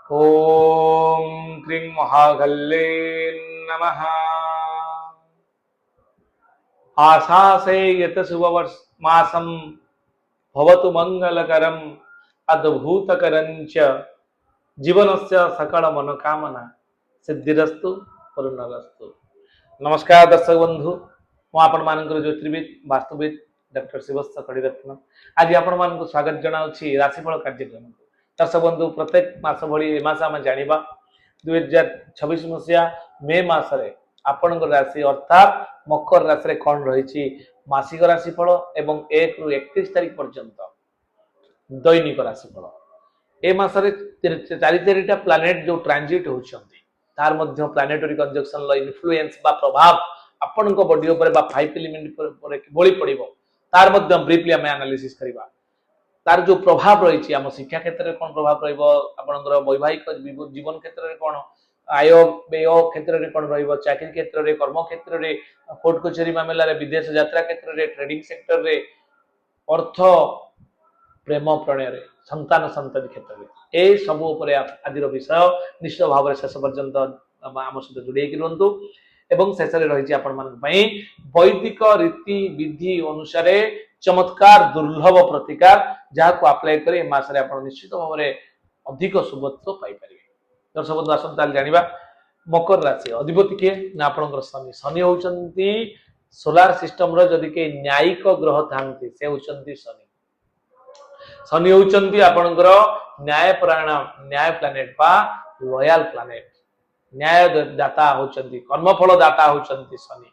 ओम क्रीं महागल्ले नमः। आशासे यत शुभवर्ष मासम भवतु मंगलकरम अद्भुतकरंच जीवनस्य सकल मनोकामना सिद्धिरस्तु पूर्णरस्तु। नमस्कार दर्शक बंधु, मु आपण मानकर ज्योतिर्विद वास्तुविद डॉक्टर शिवस्थ कड़ीरत्न आज आपण मानक स्वागत जनाऊँगी राशिफल कार्यक्रम। दर्शक बंधु, प्रत्येक मास भली ए मास आम जानिबा 2026 मसीहा मे मासरे आपणकर राशि अर्थात मकर राशि कौन रही मासिक राशिफल एवं 1 रु 31 तारीख पर्यंत दैनिक राशिफल। ए मासरे 4 प्लानेट जो ट्रांजिट होउछंती तार मध्य प्लानेटरी कंजक्शन लो इन्फ्लुएंस बा प्रभाव आपण बॉडी ऊपर बा 5 एलिमेंट पर किबोली पड़िबो तार मध्य ब्रीफली हम एनालिसिस करिबा। तार जो प्रभाव रही आम शिक्षा क्षेत्र में कौन प्रभाव रहा वैवाहिक जीवन क्षेत्र में कौन आय व्यय क्षेत्र में कौन रचाकरी क्षेत्र में कर्म क्षेत्र में कोर्ट कचेरी मामला विदेश यात्रा क्षेत्र में ट्रेडिंग सेक्टर में अर्थ प्रेम प्रणय संतान संतति क्षेत्र में ए सब आज विषय निश्चित भाव में शेष पर्यंत आम सहित जोड़े रुहतु। एवं शेष रही वैदिक रीति विधि अनुसार चमत्कार दुर्लभ प्रतिकार जहाँ को अप्लाई करे मासरे आप निश्चित भाव में अधिक शुभत्व पाइपर। दर्शक बंधु आसता जाना मकर राशि अधिपति किए ना आपंकर शनि। शनि होती सोलार सिस्टम रदि के न्यायिक ग्रह था से होती शनि। शनि होती आपंकर न्यायपरायण न्याय प्लानेट बा लॉयल प्लानेट न्याय दाता होती कर्मफल दाता होती शनि।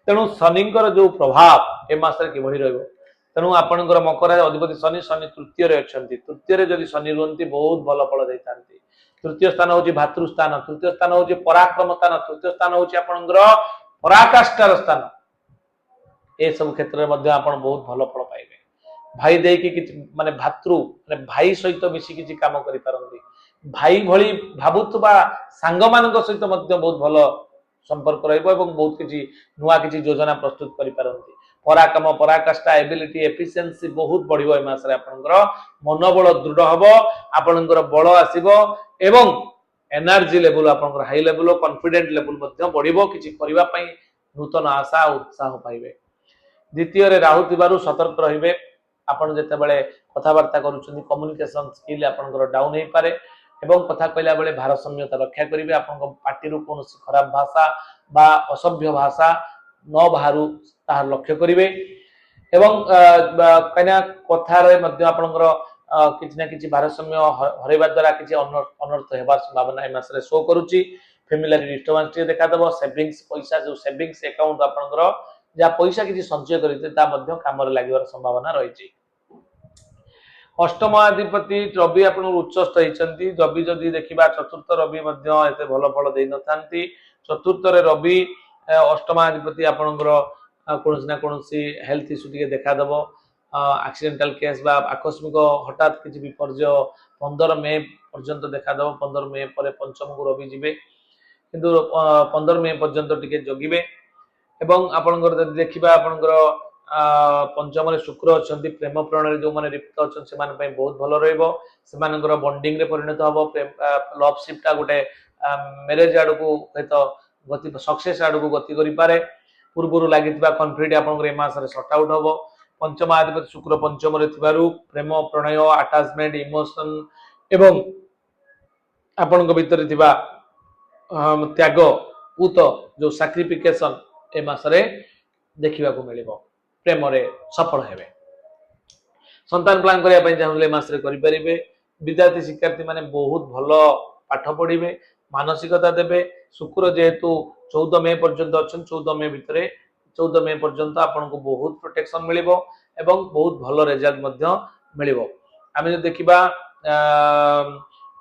तेणु शनिंकर जो प्रभाव ए मासरे किभଳି रहइबो तेणु आपणकर मकर अधिपति शनि शनि तृतीय अच्छा तृतीय जदि शनि रुहति बहुत भल फल देता। तृतीय स्थान हूँ भातृस्थान, तृतीय स्थान हूँ पराक्रम स्थान, तृतीय स्थान हूँ आपणकर पराकाष्ठार स्थान। ए सब क्षेत्र में बहुत भल फल पाइबे। भाई देकी माने भातृ माने भाई सहित मिसी किसी काम करि पारंती। भाई भली भाबुतबा सांग मानक सहित बहुत भल संपर्क रहिबो एवं बहुत किसी नुआ किसी योजना प्रस्तुत करि पारंती। पराक्रम पराकाष्ठा एबिलिटी एफिशिएंसी बहुत बढ़िबो। ए मासरे आपनकर मनोबल दृढ़ हबो, आपनकर बल आसीबो एवं एनर्जी लेवल आपनकर हाई लेवल कॉन्फिडेंट लेवल मध्य बढ़िबो। किछि करिबा पई नूतन आशा उत्साह पाइबे। द्वितीय रे राहु थिबारु सतर्क रहिबे। आपण जेतेबेले कथावार्ता करूछन्ती कम्युनिकेशन स्किल आपनकर डाउन हे पारे एवं कथा कहला बेले भारसाम्यता रक्षा करिवे। आपनकर पार्टी रु कोनोसी खराब भाषा बा असभ्य भाषा न बाहरु तार लक्ष्य करिवे एवं कन्या कथार मध्य आपनकर किछि ना किछि भारसाम्य हरैबा द्वारा किछि अनर्थ हेबार संभावना ए मासरे शो करूची। फैमिली डिस्टर्बेंस देखा देबो। सेविंग्स पैसा जो सेविंग्स अकाउंट आपनकर जा पैसा किछि संचय करिते ता मध्य काम रे लागिवार संभावना रहिछि। अष्टमाधिपति रवि आपण उच्चस्थ होती। रवि जदि देखा चतुर्थ रवि एते भल फल दे नथांती। चतुर्थ रे रवि अष्टमाधिपति आपणकर कौन ना कौन हेल्थ इश्यू टी देखा देव। एक्सीडेंटल केस बा आकस्मिक हठात किसी विपर्य 15 मे पर्यंत देखा देव। 15 मे पर पंचम को रवि जीवे किंतु 15 मे पर्यंत टिके जगिबे। एवं आपणकर देखा आपणकर पंचम शुक्र अच्छा प्रेम प्रणय जो मैंने लिप्त अच्छा से बहुत भल रहा बंडिंग रे परिणत हम। लव शिफ्टा गोटे मैरेज आड़ को गति सक्सेस आड़ को गति करें। पूर्व लगी कन्फ्लिक्ट आप सर्ट आउट हम। पंचम अधिपति शुक्र पंचम प्रेम प्रणय अटाचमेंट इमोशन एवं आपण भीतर त्याग पूत जो सैक्रिफिकेशन ए मासरे देखा मिल प्रेम रे सफल हेबे। संतान प्लान करने चाहिए मासरे करें। विद्यार्थी शिक्षार्थी माने बहुत भल पाठ पढ़े मानसिकता देवे। शुक्र जेहेतु 14 मे पर्यंत अच्छा 14 मे भितर 14 मे पर्यंत आपन को बहुत प्रोटेक्शन मिल एवं बहुत भल रिजल्ट मिल। आम जो देखा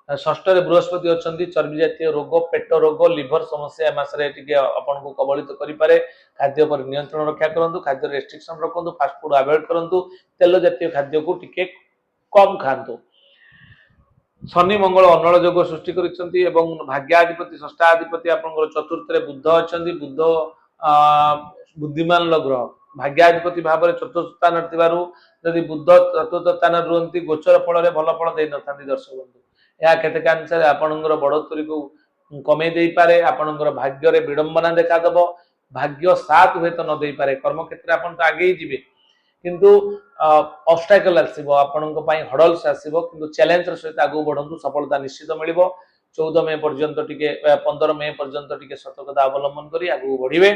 षष्ठ बृहस्पति अच्छा चर्बी जातीय रोग पेट रोग लिभर समस्या मासरे आपन को कबलित करें। खाद्य पर नियंत्रण रक्षा करूँ, खाद्य रेस्ट्रिक्शन रखु, फास्ट फूड अवॉइड करूँ, तेल जातीय खाद्य को टिके कम खातु। शनि मंगल अनल योग सृष्टि करिसेंती एवं भाग्याधिपति षष्ठाधिपति आपनकर चतुर्थ रे बुध अच्छा। बुध बुद्धिमान ग्रह भाग्याधिपति भाव में चतुर्थ स्थान जदि बुध चतुर्थ स्थान रुहति गोचर फल भल फल दे न था। दर्शक बंधु ଏହା କେତେକାଂଶରେ ଆପଣଙ୍କର ବଢୋତ୍ତରୀ को कमे दे पारे आपणकर भाग्य रे विडंबना देखादब भाग्य साथ हुए तो न दे पारे कर्म क्षेत्र आपण तो आगे ही जीवे किंतु ऑब्स्टैकल आसीबो आपणको पई हडल्स आसीबो किंतु चैलेंज सहित आगु बढ़ंतु सफलता निश्चित मिलिबो 14 मे पर्यंत टिके 15 मे पर्यंत टिके सतर्कता अवलंबन करी आगु बढ़िबे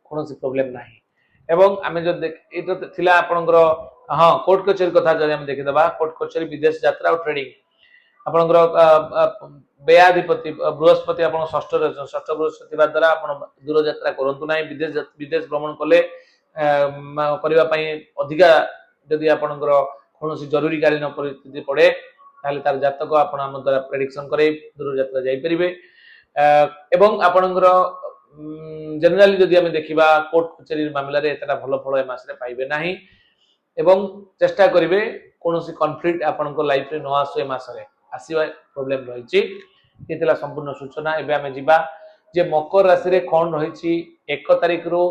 कोनोसी प्रॉब्लम नाही एवं आमे जो एतो थिला आपणकर हां कोर्ट कचेरी कथा जदि हम देखि दबा कोर्ट कचेरी विदेश यात्रा और ट्रेडिंग आपणकर व्ययाधिपति बृहस्पति आपण षष्ठ बृहस्पति द्वारा आपण दूर यात्रा करंतु नाही विदेश विदेश भ्रमण कले करबा पई अधिका जदि आपणकर कोनोसी जरूरीकालीन परिस्थिति पड़े ताले तार जातक आपण हम द्वारा प्रेडिक्शन करे दूर यात्रा जाई परिबे एवं आपणकर जनरली जदि हम देखिबा कोर्ट कचेरी मामला रे एतटा भलो फल ए मास रे पाइबे नाही एवं चेष्टा करिवे कोनोसी कॉन्फ्लिक्ट आपणको लाइफ रे न आसो ए मास रे आसीबा प्रॉब्लम रहिछि एतला संपूर्ण सूचना एबे हम जिबा जे मकर राशि रे कोन रहिछि 1 तारिख रु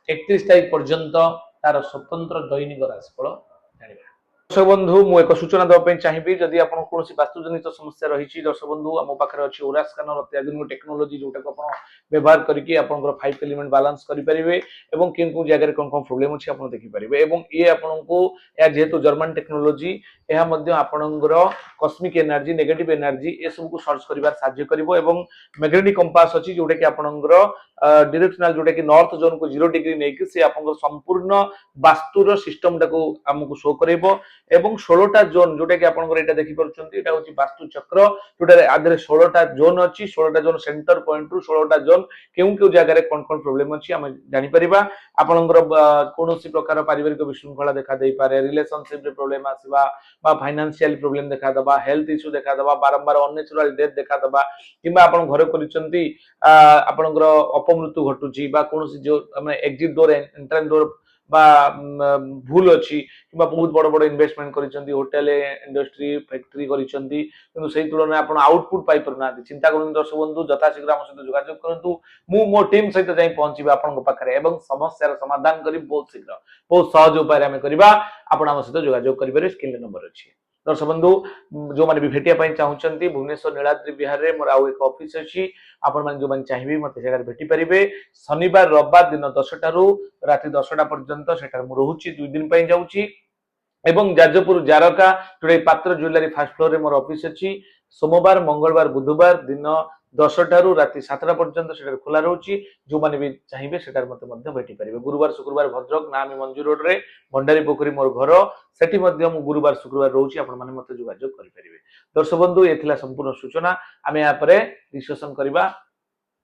31 तारिख पर्यंत तार स्वतंत्र दैनिक राशिफल जानिबा दर्शक बंधु मु एक सूचना देबा चाहिए जदि आपण कोनोसी वास्तुजनित समस्या रही दर्शक बंधु आम पाखे अच्छी ओरास स्कैनर अत्याधुनिक टेक्नोलोजी जोटा को व्यवहार करके आपन 5 एलिमेंट बैलेंस करि परिबे एवं किन को जगह कोन कोन प्रॉब्लम अछि आपण देखि परिबे एवं ये आपनको या जेहेतु जर्मन टेक्नोलोजी एहा मध्य आपनकर कॉस्मिक एनर्जी नेगेटिव एनर्जी ए सब को सर्च करिवार साहाय्य करिवो एवं मैग्नेटिक कंपास अछि जोटा कि आपनकर डायरेक्शनल जोटा कि नॉर्थ जोन को 0 डिग्री नै कि से आपनकर संपूर्ण वास्तुर सिस्टम टाको हमकु शो करेबो एवं 16टा जोन जोटा कि आपनकर एटा देखि परछंती एटा होची वास्तु चक्र जोटा आदरे 16टा जोन अछि 16टा जोन सेंटर पॉइंट रु 16टा जोन केउ जगह रे कोन प्रॉब्लम अछि हम जानि परिबा आपनकर कोनोसी प्रकार पारिवारिक विशृंखला देखा देई पारे रिलेशनशिप रे प्रॉब्लम आसीबा बा फाइनेंशियल प्रॉब्लम देखा दबा हेल्थ इश्यू देखा दबा बारंबार अननेचुरल डेथ देखा दबा किबा आपण घर करिसंती आपनकर अपमृत्यु घटुची बा कोनोसी जो माने एग्जिट डोर एंट्रेंस डोर बा भूल अछि किबा बहुत बड़ बड़ इन्वेस्टमेंट करिसंती होटल इंडस्ट्री फैक्ट्री करिसंती किंतु सेही तुलना आपण आउटपुट पाइ परना चिंता करन दर्शक बंधु यथा शीघ्र हम सहित जोगाजोग करंतु मु मो टीम सहित जाई पहुंचीबा आपण पाखरे एवं समस्यार समाधान करी बहुत शीघ्र बहुत सहज उपाय रे हम करबा आपण हम सहित जोगाजोग करिबे स्क्रीन नंबर अछि दर्शक बंधु जो माने भी भेटिया पई चाहुचंती भुवनेश्वर नीलाद्रि विहार रे मोर आउ एक ऑफिस अछि आपण माने जो माने चाहिबे मते जगह भेटि परिबे शनिवार रविवार दिन 10टा रु राति 10टा पर्यंत सेटा मु रहूची 2 दिन पई जाउची एवं जाजपुर जारका जोडे पात्र ज्वेलरी फर्स्ट फ्लोर रे मोर ऑफिस अछि सोमवार मंगलवार बुधवार दिन 10टा रु राति 7टा पर्यंत सेटा खुला रहउची जो माने भी चाहिबे सेटा मते मध्ये भेटि परिबे गुरुवार शुक्रवार भद्रक नामी मंजू रोड रे भंडारी पोखरी मोर घर सेठी मध्ये मु गुरुवार शुक्रवार रहउची आपण माने मते जोगाजोग करि परिबे दर्शक बंधु एथिला संपूर्ण सूचना आमे या परे डिस्कशन करिबा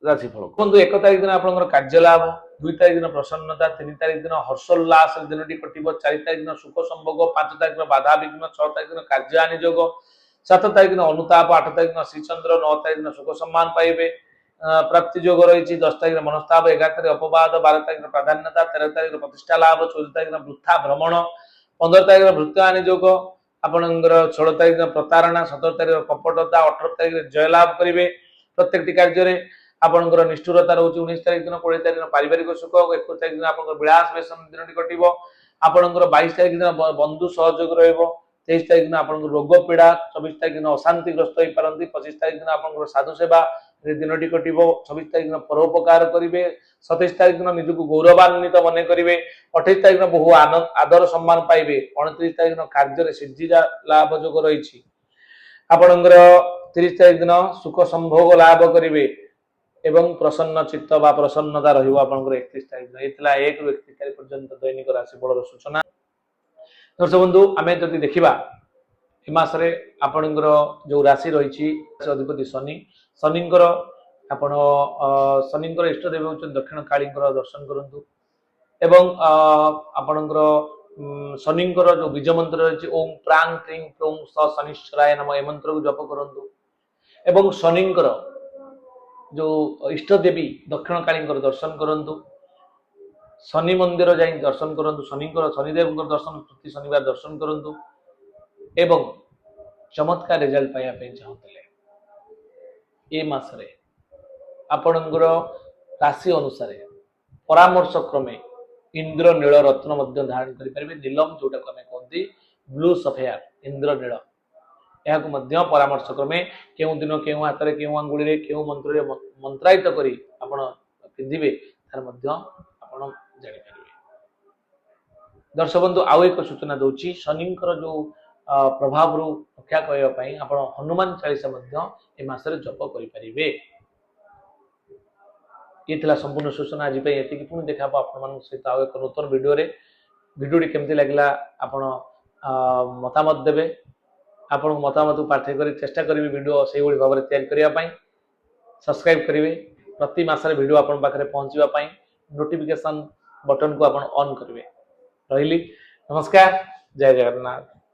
राशिफल बंधु 1 तारिख दिन आपनकर कार्य लाभ 2 तारिख दिन प्रसन्नता 3 तारिख दिन हर्षोल्लास दिनटी कटिबो 4 तारिख दिन सुख संभोग 5 तारिख दिन बाधा विघ्न 6 तारिख दिन कार्य हानि योग 7 तारिख दिन अनुताप 8 तारिख दिन श्रीचंद्र 9 तारिख दिन सुख सम्मान पाइबे प्राप्ति योग रही 10 तारिख दिन मनस्ताप 11 तारिख अपवाद 12 तारिख दिन प्राधान्यता 13 तारिख दिन प्रतिष्ठा लाभ 14 तारिख दिन वृथा भ्रमण 15 तारिख दिन भृत्य हानि योग आपनकर 16 तारिख दिन प्रतारणा 17 तारिख दिन कपटता 18 तारिख दिन जय लाभ करिवे प्रत्येक कार्य रे आपनकर निष्ठुरता रहउची 19 तारिख दिन 20 तारिख दिन पारिवारिक सुख 21 तारिख दिन आपनकर विलास व्यसन दिनटी कटिबो आपनकर 22 तारिख दिन बंधु सहयोग रहइबो 23 तारिख दिन आपनकर रोग पीड़ा 24 तारिख दिन अशांति ग्रस्त होई पारंती 25 तारिख दिन आपनकर साधु सेवा रे दिनटी कटिबो 26 तारिख दिन परोपकार करिवे 27 तारिख दिन निजको गौरवान्वित मने करिवे 28 तारिख दिन बहु आनंद आदर सम्मान पाइबे 29 तारिख दिन कार्य रे सिद्धि लाभ योग रहिछि आपनकर 30 तारिख दिन सुख संभोग लाभ करिवे एवं प्रसन्न चित्त बा प्रसन्नता रहिबो आपनकर 31 तारिख दिन एतला 1 रु 31 तारिख पर्यंत दैनिक राशिफल सूचना दर्शक बंधु आमे जदि देखिबा ए मास रे आपनकर जो राशि रहिछि अधिपति शनि शनिंकर आपण शनिंकर इष्ट देव होचन दक्षिण कालींकर दर्शन करंतु एवं आपनकर शनिंकर जो बीज मंत्र रहिछि ओम प्रांग क्रीं प्रों स शनिश्चराय नमः ए मंत्र को जप करंतु एवं शनिंकर जो इष्ट देवी दक्षिण कालींकर दर्शन करंतु शनि मंदिर जाई दर्शन करंतु शनिंकर शनिदेवंकर दर्शन प्रति शनिवार दर्शन करंतु एवं चमत्कार रिजल्ट पाया पे चाहतले ए मास रे आपनकर राशि अनुसार परामर्श क्रमे इंद्र नील रत्न मध्य धारण करि परबे नीलम जोटा को हमें कहंती ब्लू सफेयर इंद्र नील यह परामर्श क्रमे केउं दिन केउं हाथ में केउं अंगुली रे केउं मंत्र मंत्रायित करी आपण पिंधिबे तार मध्य आपण जानि परिबे। दर्शक बंधु आउ एक सूचना दउची शनिंकर जो प्रभाव रु रक्षा करबा पई आपण हनुमान चालीसा मध्य ए मासरे जप करि परिबे। ये थिला संपूर्ण सूचना आज पे एति कि पुणी देखा आपण मान सहित आउ एक नूतन वीडियो रे। वीडियो केमती लागला आपण मतामत देबे। आपण मतामत पाठे करी चेष्टा करिवे वीडियो सेही भली भाबरे तैयार करिया पई। सब्सक्राइब करिवे प्रति मासरे वीडियो आपण पाखरे पहुंचीबा पई नोटिफिकेशन बटन को आपण ऑन करिवे। रहिली नमस्कार जय जगन्नाथ।